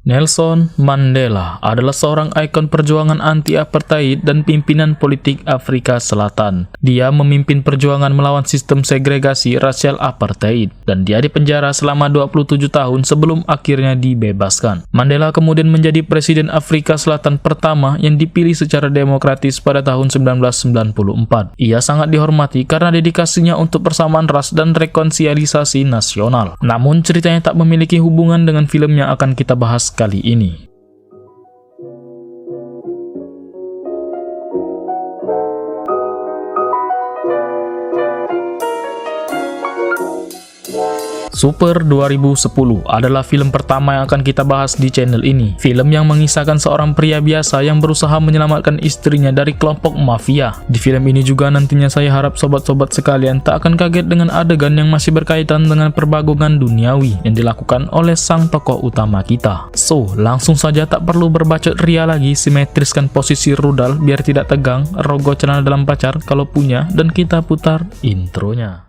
Nelson Mandela adalah seorang ikon perjuangan anti-apartheid dan pimpinan politik Afrika Selatan. Dia memimpin perjuangan melawan sistem segregasi rasial apartheid dan dia dipenjara selama 27 tahun sebelum akhirnya dibebaskan. Mandela kemudian menjadi presiden Afrika Selatan pertama yang dipilih secara demokratis pada tahun 1994. Ia sangat dihormati karena dedikasinya untuk persamaan ras dan rekonsiliasi nasional. Namun ceritanya tak memiliki hubungan dengan film yang akan kita bahas kali ini. Super 2010 adalah film pertama yang akan kita bahas di channel ini. Film yang mengisahkan seorang pria biasa yang berusaha menyelamatkan istrinya dari kelompok mafia. Di film ini juga nantinya saya harap sobat-sobat sekalian tak akan kaget dengan adegan yang masih berkaitan dengan perbagungan duniawi yang dilakukan oleh sang tokoh utama kita. So, langsung saja tak perlu berbacot ria lagi, simetriskan posisi rudal biar tidak tegang, rogoh celana dalam pacar kalau punya, dan kita putar intronya.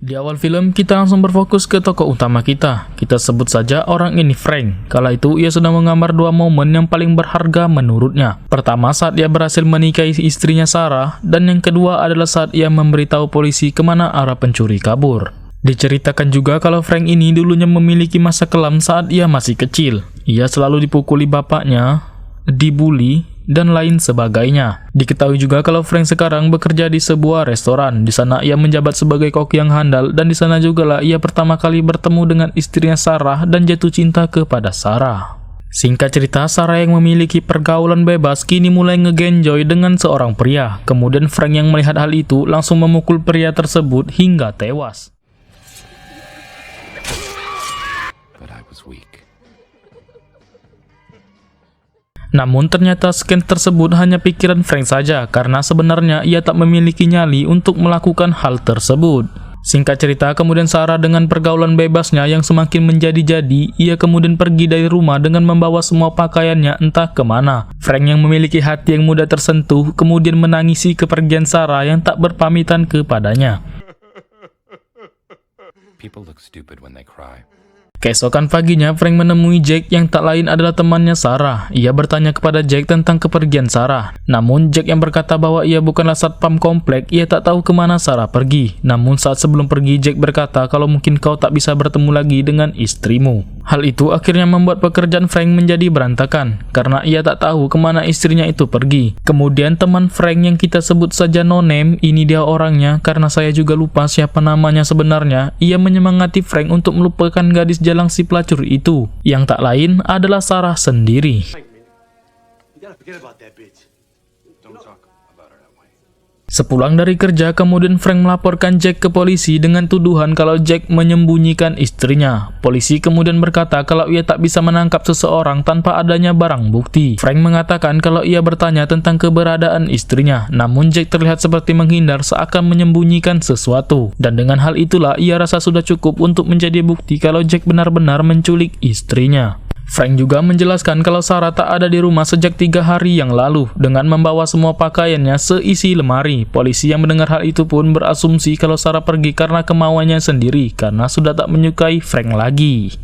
Di awal film, kita langsung berfokus ke tokoh utama kita. Kita sebut saja orang ini Frank. Kala itu, ia sedang menggambar dua momen yang paling berharga menurutnya. Pertama, saat ia berhasil menikahi istrinya Sarah, dan yang kedua adalah saat ia memberitahu polisi kemana arah pencuri kabur. Diceritakan juga kalau Frank ini dulunya memiliki masa kelam saat ia masih kecil. Ia selalu dipukuli bapaknya, dibully, dan lain sebagainya. Diketahui juga kalau Frank sekarang bekerja di sebuah restoran. Di sana ia menjabat sebagai kok yang handal, dan di sana jugalah ia pertama kali bertemu dengan istrinya Sarah dan jatuh cinta kepada Sarah. Singkat cerita, Sarah yang memiliki pergaulan bebas kini mulai ngegenjoy dengan seorang pria. Kemudian Frank yang melihat hal itu langsung memukul pria tersebut hingga tewas. Namun ternyata scan tersebut hanya pikiran Frank saja, karena sebenarnya ia tak memiliki nyali untuk melakukan hal tersebut. Singkat cerita, kemudian Sarah dengan pergaulan bebasnya yang semakin menjadi-jadi, ia kemudian pergi dari rumah dengan membawa semua pakaiannya entah kemana. Frank yang memiliki hati yang mudah tersentuh, kemudian menangisi kepergian Sarah yang tak berpamitan kepadanya. People look stupid when they cry. Keesokan paginya, Frank menemui Jack yang tak lain adalah temannya Sarah. Ia bertanya kepada Jack tentang kepergian Sarah. Namun Jack yang berkata bahwa ia bukanlah satpam komplek, ia tak tahu kemana Sarah pergi. Namun saat sebelum pergi, Jack berkata kalau mungkin kau tak bisa bertemu lagi dengan istrimu. Hal itu akhirnya membuat pekerjaan Frank menjadi berantakan, karena ia tak tahu kemana istrinya itu pergi. Kemudian teman Frank yang kita sebut saja No Name, ini dia orangnya, karena saya juga lupa siapa namanya sebenarnya. Ia menyemangati Frank untuk melupakan gadis jalang si pelacur itu, yang tak lain adalah Sarah sendiri. Sepulang dari kerja, kemudian Frank melaporkan Jack ke polisi dengan tuduhan kalau Jack menyembunyikan istrinya. Polisi kemudian berkata kalau ia tak bisa menangkap seseorang tanpa adanya barang bukti. Frank mengatakan kalau ia bertanya tentang keberadaan istrinya, namun Jack terlihat seperti menghindar seakan menyembunyikan sesuatu. Dan dengan hal itulah ia rasa sudah cukup untuk menjadi bukti kalau Jack benar-benar menculik istrinya. Frank juga menjelaskan kalau Sarah tak ada di rumah sejak 3 hari yang lalu dengan membawa semua pakaiannya seisi lemari. Polisi yang mendengar hal itu pun berasumsi kalau Sarah pergi karena kemauannya sendiri karena sudah tak menyukai Frank lagi.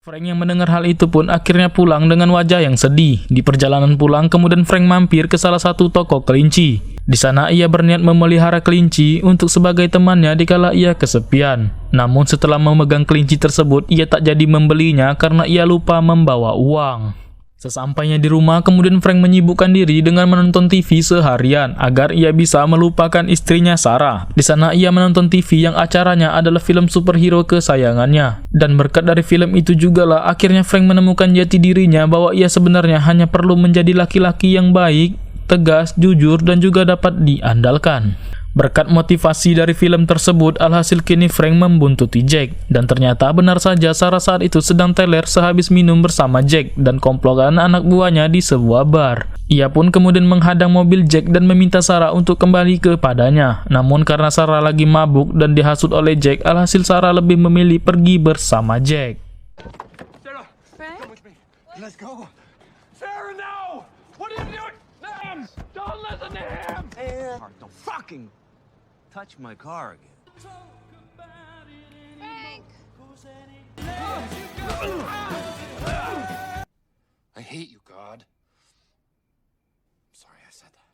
Frank yang mendengar hal itu pun akhirnya pulang dengan wajah yang sedih. Di perjalanan pulang, kemudian Frank mampir ke salah satu toko kelinci. Di sana ia berniat memelihara kelinci untuk sebagai temannya dikala ia kesepian. Namun setelah memegang kelinci tersebut, ia tak jadi membelinya karena ia lupa membawa uang. Sesampainya di rumah, kemudian Frank menyibukkan diri dengan menonton TV seharian agar ia bisa melupakan istrinya Sarah. Di sana ia menonton TV yang acaranya adalah film superhero kesayangannya. Dan berkat dari film itu jugalah akhirnya Frank menemukan jati dirinya bahwa ia sebenarnya hanya perlu menjadi laki-laki yang baik, tegas, jujur, dan juga dapat diandalkan. Berkat motivasi dari film tersebut, alhasil kini Frank membuntuti Jack. Dan ternyata benar saja Sarah saat itu sedang teler sehabis minum bersama Jack dan komplotan anak buahnya di sebuah bar. Ia pun kemudian menghadang mobil Jack dan meminta Sarah untuk kembali kepadanya. Namun karena Sarah lagi mabuk dan dihasut oleh Jack, alhasil Sarah lebih memilih pergi bersama Jack. Sarah, Frank? come with me. Let's go. Sarah, no! What are you doing? Sam! Don't listen to him! Don't fucking touch my car again. Frank! I hate you, God. I'm sorry I said that.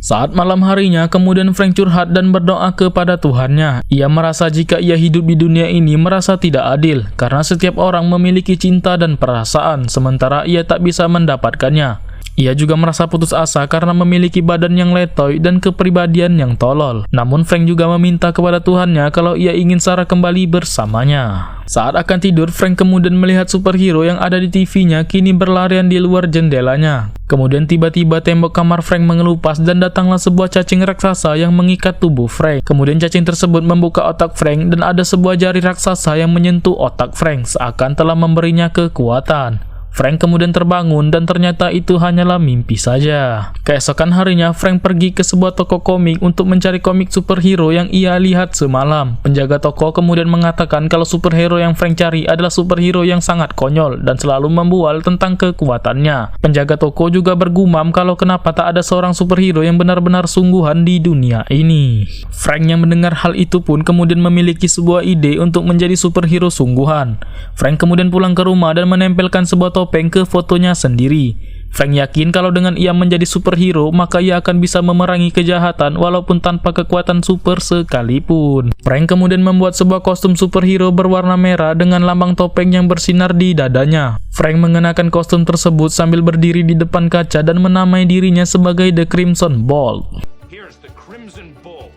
Saat malam harinya, kemudian Frank curhat dan berdoa kepada Tuhannya. Ia merasa jika ia hidup di dunia ini merasa tidak adil, karena setiap orang memiliki cinta dan perasaan, sementara ia tak bisa mendapatkannya. Ia juga merasa putus asa karena memiliki badan yang letoy dan kepribadian yang tolol. Namun Frank juga meminta kepada Tuhannya kalau ia ingin Sarah kembali bersamanya. Saat akan tidur, Frank kemudian melihat superhero yang ada di TV-nya kini berlarian di luar jendelanya. Kemudian tiba-tiba tembok kamar Frank mengelupas dan datanglah sebuah cacing raksasa yang mengikat tubuh Frank. Kemudian cacing tersebut membuka otak Frank dan ada sebuah jari raksasa yang menyentuh otak Frank seakan telah memberinya kekuatan. Frank kemudian terbangun dan ternyata itu hanyalah mimpi saja. Keesokan harinya, Frank pergi ke sebuah toko komik untuk mencari komik superhero yang ia lihat semalam. Penjaga toko kemudian mengatakan kalau superhero yang Frank cari adalah superhero yang sangat konyol dan selalu membual tentang kekuatannya. Penjaga toko juga bergumam kalau kenapa tak ada seorang superhero yang benar-benar sungguhan di dunia ini. Frank yang mendengar hal itu pun kemudian memiliki sebuah ide untuk menjadi superhero sungguhan. Frank kemudian pulang ke rumah dan menempelkan sebuah topeng ke fotonya sendiri. Frank yakin kalau dengan ia menjadi superhero, maka ia akan bisa memerangi kejahatan walaupun tanpa kekuatan super sekalipun. Frank kemudian membuat sebuah kostum superhero berwarna merah dengan lambang topeng yang bersinar di dadanya. Frank mengenakan kostum tersebut sambil berdiri di depan kaca dan menamai dirinya sebagai The Crimson Bolt. Here's the Crimson Bolt.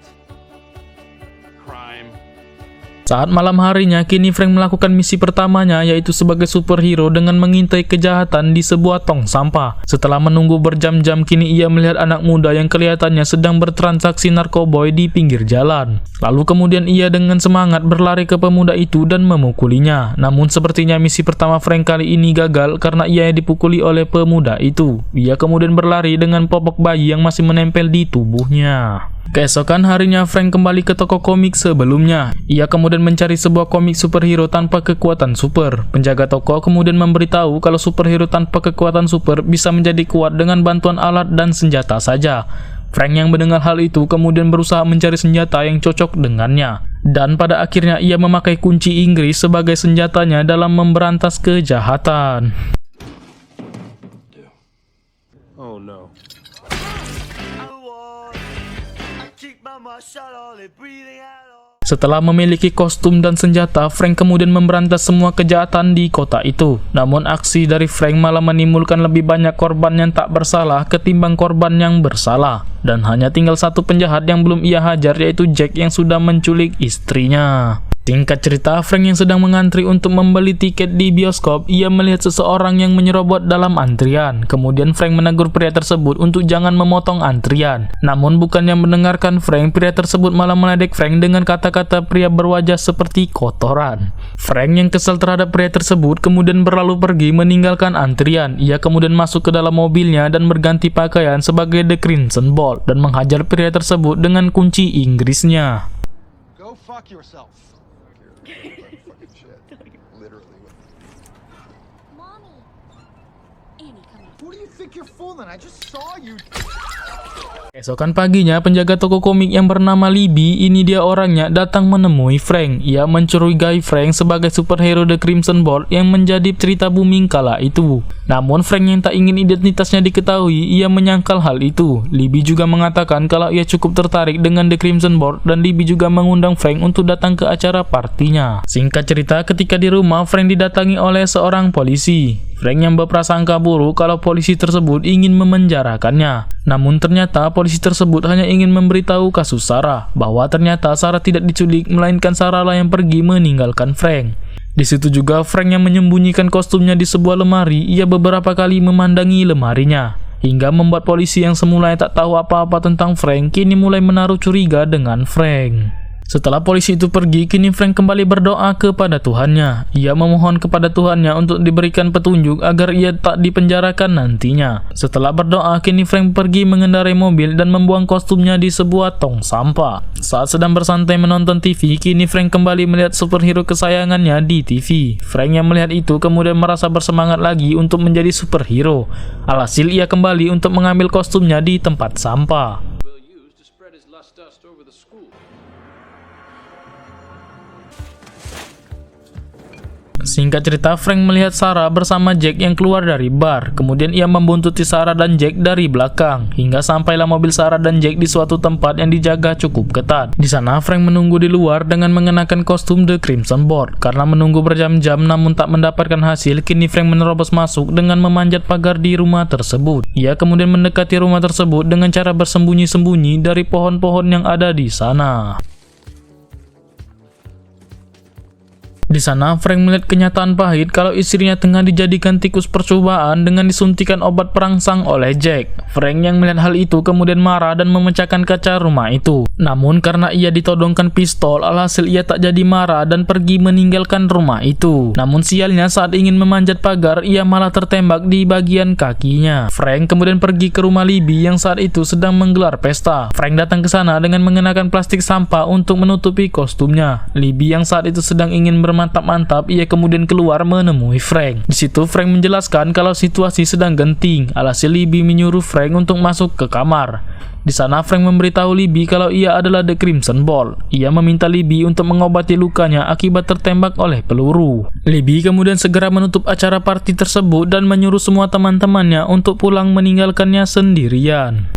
Crime. Saat malam harinya, kini Frank melakukan misi pertamanya, yaitu sebagai superhero dengan mengintai kejahatan di sebuah tong sampah. Setelah menunggu berjam-jam, kini ia melihat anak muda yang kelihatannya sedang bertransaksi narkoboy di pinggir jalan. Lalu kemudian ia dengan semangat berlari ke pemuda itu dan memukulinya. Namun sepertinya misi pertama Frank kali ini gagal karena ia dipukuli oleh pemuda itu. Ia kemudian berlari dengan popok bayi yang masih menempel di tubuhnya. Keesokan harinya, Frank kembali ke toko komik sebelumnya. Ia kemudian mencari sebuah komik superhero tanpa kekuatan super. Penjaga toko kemudian memberitahu kalau superhero tanpa kekuatan super bisa menjadi kuat dengan bantuan alat dan senjata saja. Frank yang mendengar hal itu kemudian berusaha mencari senjata yang cocok dengannya. Dan pada akhirnya ia memakai kunci Inggris sebagai senjatanya dalam memberantas kejahatan. Oh no. Setelah memiliki kostum dan senjata, Frank kemudian memberantas semua kejahatan di kota itu. Namun aksi dari Frank malah menimbulkan lebih banyak korban yang tak bersalah ketimbang korban yang bersalah. Dan hanya tinggal satu penjahat yang belum ia hajar, yaitu Jack yang sudah menculik istrinya. Singkat cerita, Frank yang sedang mengantri untuk membeli tiket di bioskop, ia melihat seseorang yang menyerobot dalam antrian. Kemudian Frank menegur pria tersebut untuk jangan memotong antrian. Namun bukannya mendengarkan Frank, pria tersebut malah meledek Frank dengan kata-kata pria berwajah seperti kotoran. Frank yang kesal terhadap pria tersebut kemudian berlalu pergi meninggalkan antrian. Ia kemudian masuk ke dalam mobilnya dan berganti pakaian sebagai The Crimson Bolt dan menghajar pria tersebut dengan kunci Inggrisnya. Go fuck yourself. Mommy! Annie, come on. Who do you think you're fooling? I just saw you. Esokan paginya, penjaga toko komik yang bernama Libby, ini dia orangnya, datang menemui Frank. Ia mencurigai Frank sebagai superhero The Crimson Bolt yang menjadi cerita booming kala itu. Namun Frank yang tak ingin identitasnya diketahui, ia menyangkal hal itu. Libby juga mengatakan kalau ia cukup tertarik dengan The Crimson Bolt dan Libby juga mengundang Frank untuk datang ke acara partinya. Singkat cerita, ketika di rumah, Frank didatangi oleh seorang polisi. Frank yang berprasangka buruk kalau polisi tersebut ingin memenjarakannya. Namun ternyata polisi tersebut hanya ingin memberitahu kasus Sarah, bahwa ternyata Sarah tidak diculik, melainkan Sarah lah yang pergi meninggalkan Frank. Di situ juga Frank yang menyembunyikan kostumnya di sebuah lemari. Ia beberapa kali memandangi lemarinya. hingga membuat polisi yang semulanya tak tahu apa-apa tentang Frank kini mulai menaruh curiga dengan Frank. Setelah polisi itu pergi, kini Frank kembali berdoa kepada Tuhannya. Ia memohon kepada Tuhannya untuk diberikan petunjuk agar ia tak dipenjarakan nantinya. Setelah berdoa, kini Frank pergi mengendarai mobil dan membuang kostumnya di sebuah tong sampah. Saat sedang bersantai menonton TV, kini Frank kembali melihat superhero kesayangannya di TV. Frank yang melihat itu kemudian merasa bersemangat lagi untuk menjadi superhero. Alhasil ia kembali untuk mengambil kostumnya di tempat sampah. will use to spread his lust dust over the school. Singkat cerita, Frank melihat Sarah bersama Jack yang keluar dari bar. Kemudian ia membuntuti Sarah dan Jack dari belakang, hingga sampailah mobil Sarah dan Jack di suatu tempat yang dijaga cukup ketat. Di sana, Frank menunggu di luar dengan mengenakan kostum The Crimson Board. Karena menunggu berjam-jam namun tak mendapatkan hasil, kini Frank menerobos masuk dengan memanjat pagar di rumah tersebut. Ia kemudian mendekati rumah tersebut dengan cara bersembunyi-sembunyi dari pohon-pohon yang ada di sana. Di sana, Frank melihat kenyataan pahit kalau istrinya tengah dijadikan tikus percobaan dengan disuntikan obat perangsang oleh Jack. Frank yang melihat hal itu kemudian marah dan memecahkan kaca rumah itu. Namun karena ia ditodongkan pistol, alhasil ia tak jadi marah dan pergi meninggalkan rumah itu. Namun sialnya saat ingin memanjat pagar, ia malah tertembak di bagian kakinya. Frank kemudian pergi ke rumah Libby yang saat itu sedang menggelar pesta. Frank datang ke sana dengan mengenakan plastik sampah untuk menutupi kostumnya. Libby yang saat itu sedang ingin mantap-mantap, ia kemudian keluar menemui Frank. Di situ Frank menjelaskan kalau situasi sedang genting. Alhasil Libby menyuruh Frank untuk masuk ke kamar. Di sana Frank memberitahu Libby kalau ia adalah The Crimson Ball. Ia meminta Libby untuk mengobati lukanya akibat tertembak oleh peluru. Libby kemudian segera menutup acara party tersebut dan menyuruh semua teman-temannya untuk pulang meninggalkannya sendirian.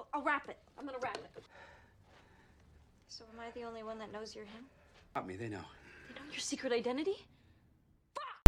I'll wrap it. I'm gonna wrap it. So am I the only one that knows you're him? Not me, they know. They know your secret identity?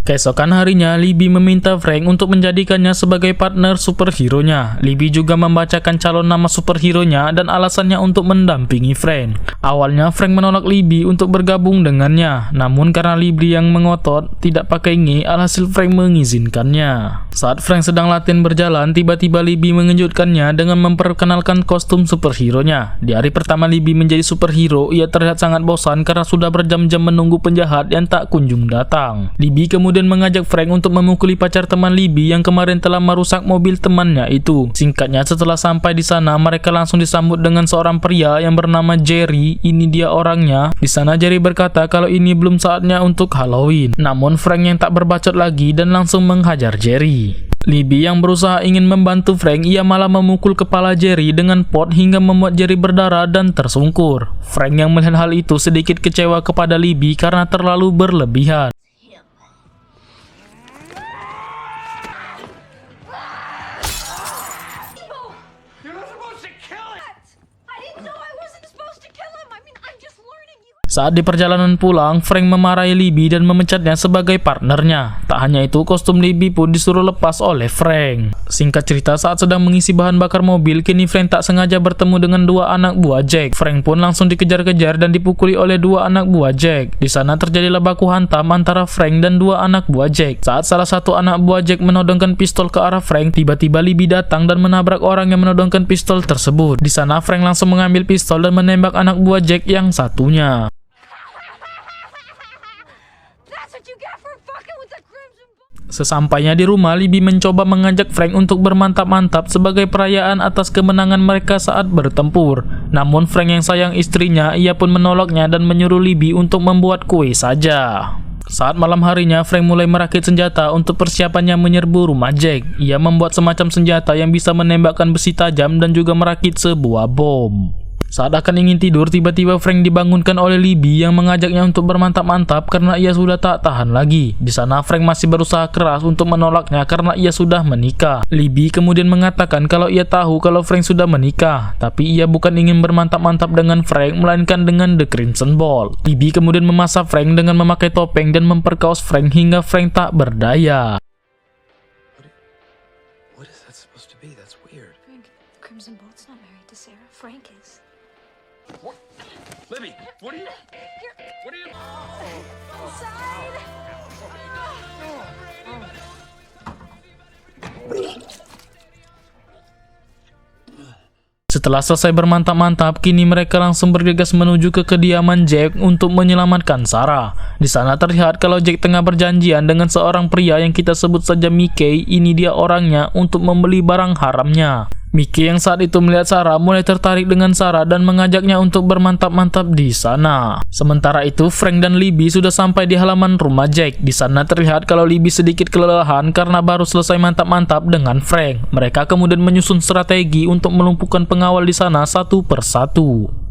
Keesokan harinya, Libby meminta Frank untuk menjadikannya sebagai partner superhero-nya. Libby juga membacakan calon nama superhero-nya dan alasannya untuk mendampingi Frank. Awalnya Frank menolak Libby untuk bergabung dengannya, namun karena Libby yang mengotot tidak pakai nge, alhasil Frank mengizinkannya. Saat Frank sedang latihan berjalan, tiba-tiba Libby mengejutkannya dengan memperkenalkan kostum superhero-nya. Di hari pertama Libby menjadi superhero, ia terlihat sangat bosan karena sudah berjam-jam menunggu penjahat yang tak kunjung datang. Libby kemudian mengajak Frank untuk memukuli pacar teman Libby yang kemarin telah merusak mobil temannya itu. Singkatnya, setelah sampai di sana, mereka langsung disambut dengan seorang pria yang bernama Jerry. Ini dia orangnya. Di sana Jerry berkata kalau ini belum saatnya untuk Halloween. Namun Frank yang tak berbacot lagi dan langsung menghajar Jerry. Libby yang berusaha ingin membantu Frank, ia malah memukul kepala Jerry dengan pot hingga membuat Jerry berdarah dan tersungkur. Frank yang melihat hal itu sedikit kecewa kepada Libby karena terlalu berlebihan. You're not supposed to kill it! I didn't know I wasn't supposed to kill him. I mean, I'm just learning you. Saat di perjalanan pulang, Frank memarahi Libby dan memecatnya sebagai partnernya. Tak hanya itu, kostum Libby pun disuruh lepas oleh Frank. Singkat cerita, saat sedang mengisi bahan bakar mobil, kini Frank tak sengaja bertemu dengan dua anak buah Jack. Frank pun langsung dikejar-kejar dan dipukuli oleh dua anak buah Jack. Di sana terjadilah baku hantam antara Frank dan dua anak buah Jack. Saat salah satu anak buah Jack menodongkan pistol ke arah Frank, tiba-tiba Libby datang dan menabrak orang yang menodongkan pistol tersebut. Di sana Frank langsung mengambil pistol dan menembak anak buah Jack yang satunya. That's what you get for fucking with the Crimson Ball. Sesampainya di rumah, Libby mencoba mengajak Frank untuk bermantap-mantap sebagai perayaan atas kemenangan mereka saat bertempur. Namun Frank yang sayang istrinya, ia pun menolaknya dan menyuruh Libby untuk membuat kue saja. Saat malam harinya, Frank mulai merakit senjata untuk persiapannya menyerbu rumah Jack. Ia membuat semacam senjata yang bisa menembakkan besi tajam dan juga merakit sebuah bom. Saat akan ingin tidur, tiba-tiba Frank dibangunkan oleh Libby yang mengajaknya untuk bermantap-mantap karena ia sudah tak tahan lagi. Di sana Frank masih berusaha keras untuk menolaknya karena ia sudah menikah. Libby kemudian mengatakan kalau ia tahu kalau Frank sudah menikah, tapi ia bukan ingin bermantap-mantap dengan Frank, melainkan dengan The Crimson Ball. Libby kemudian memasang Frank dengan memakai topeng dan memperkaos Frank hingga Frank tak berdaya. What is that supposed to be? That's weird. Frank, the Crimson Bolt's not married to Sarah. Frank is. Libby, what are you? What are you? Inside! Setelah selesai bermantap-mantap, kini mereka langsung bergegas menuju ke kediaman Jack untuk menyelamatkan Sarah. Di sana terlihat kalau Jack tengah berjanjian dengan seorang pria yang kita sebut saja Mickey. Ini dia orangnya untuk membeli barang haramnya. Mickey yang saat itu melihat Sarah mulai tertarik dengan Sarah dan mengajaknya untuk bermantap-mantap di sana. Sementara itu, Frank dan Libby sudah sampai di halaman rumah Jack. Di sana terlihat kalau Libby sedikit kelelahan karena baru selesai mantap-mantap dengan Frank. Mereka kemudian menyusun strategi untuk melumpuhkan pengawal di sana satu persatu.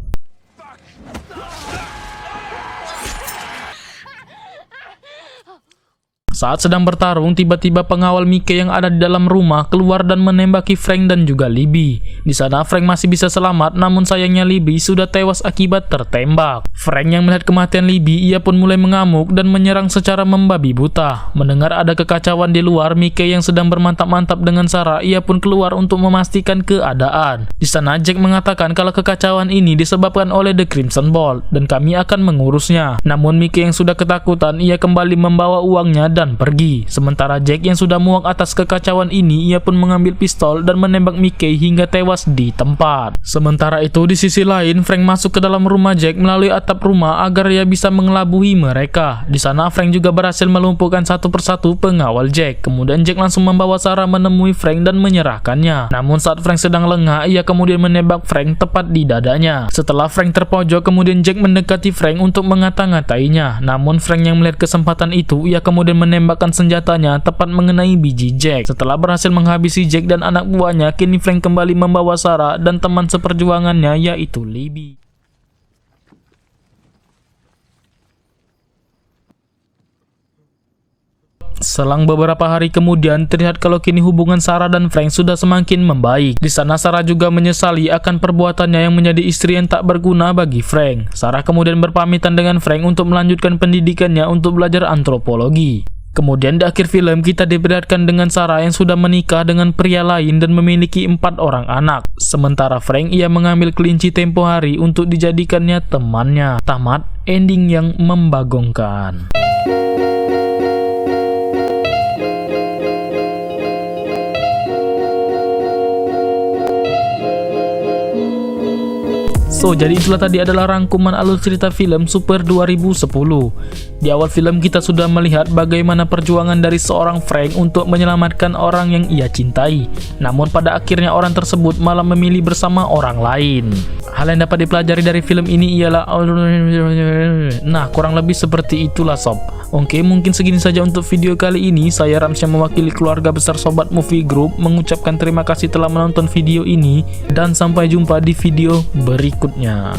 Saat sedang bertarung, tiba-tiba pengawal Mickey yang ada di dalam rumah keluar dan menembaki Frank dan juga Libby. Di sana Frank masih bisa selamat, namun sayangnya Libby sudah tewas akibat tertembak. Frank yang melihat kematian Libby, ia pun mulai mengamuk dan menyerang secara membabi buta. Mendengar ada kekacauan di luar, Mickey yang sedang bermantap-mantap dengan Sarah, ia pun keluar untuk memastikan keadaan. Di sana Jack mengatakan kalau kekacauan ini disebabkan oleh The Crimson Bolt dan kami akan mengurusnya. Namun Mickey yang sudah ketakutan, ia kembali membawa uangnya dan pergi. Sementara Jack yang sudah muak atas kekacauan ini, ia pun mengambil pistol dan menembak Mickey hingga tewas di tempat. Sementara itu di sisi lain, Frank masuk ke dalam rumah Jack melalui atap rumah agar ia bisa mengelabui mereka. Di sana Frank juga berhasil melumpuhkan satu persatu pengawal Jack. Kemudian Jack langsung membawa Sarah menemui Frank dan menyerahkannya. Namun saat Frank sedang lengah, ia kemudian menembak Frank tepat di dadanya. Setelah Frank terpojok, kemudian Jack mendekati Frank untuk mengata-ngatainya. Namun Frank yang melihat kesempatan itu, ia kemudian menembakkan senjatanya tepat mengenai biji Jack. Setelah berhasil menghabisi Jack dan anak buahnya, kini Frank kembali membawa Sarah dan teman seperjuangannya yaitu Libby. Selang beberapa hari kemudian, terlihat kalau kini hubungan Sarah dan Frank sudah semakin membaik. Di sana Sarah juga menyesali akan perbuatannya yang menjadi istri yang tak berguna bagi Frank. Sarah kemudian berpamitan dengan Frank untuk melanjutkan pendidikannya untuk belajar antropologi. Kemudian di akhir film kita diperlihatkan dengan Sarah yang sudah menikah dengan pria lain dan memiliki 4 orang anak. Sementara Frank ia mengambil kelinci tempo hari untuk dijadikannya temannya. Tamat ending yang membagongkan. So, jadi itulah tadi adalah rangkuman alur cerita film Super 2010. Di awal film kita sudah melihat bagaimana perjuangan dari seorang Frank untuk menyelamatkan orang yang ia cintai. Namun pada akhirnya orang tersebut malah memilih bersama orang lain. Hal yang dapat dipelajari dari film ini ialah kurang lebih seperti itulah sob. Oke, mungkin segini saja untuk video kali ini. Saya Ramsyah mewakili keluarga besar Sobat Movie Group mengucapkan terima kasih telah menonton video ini dan sampai jumpa di video berikutnya.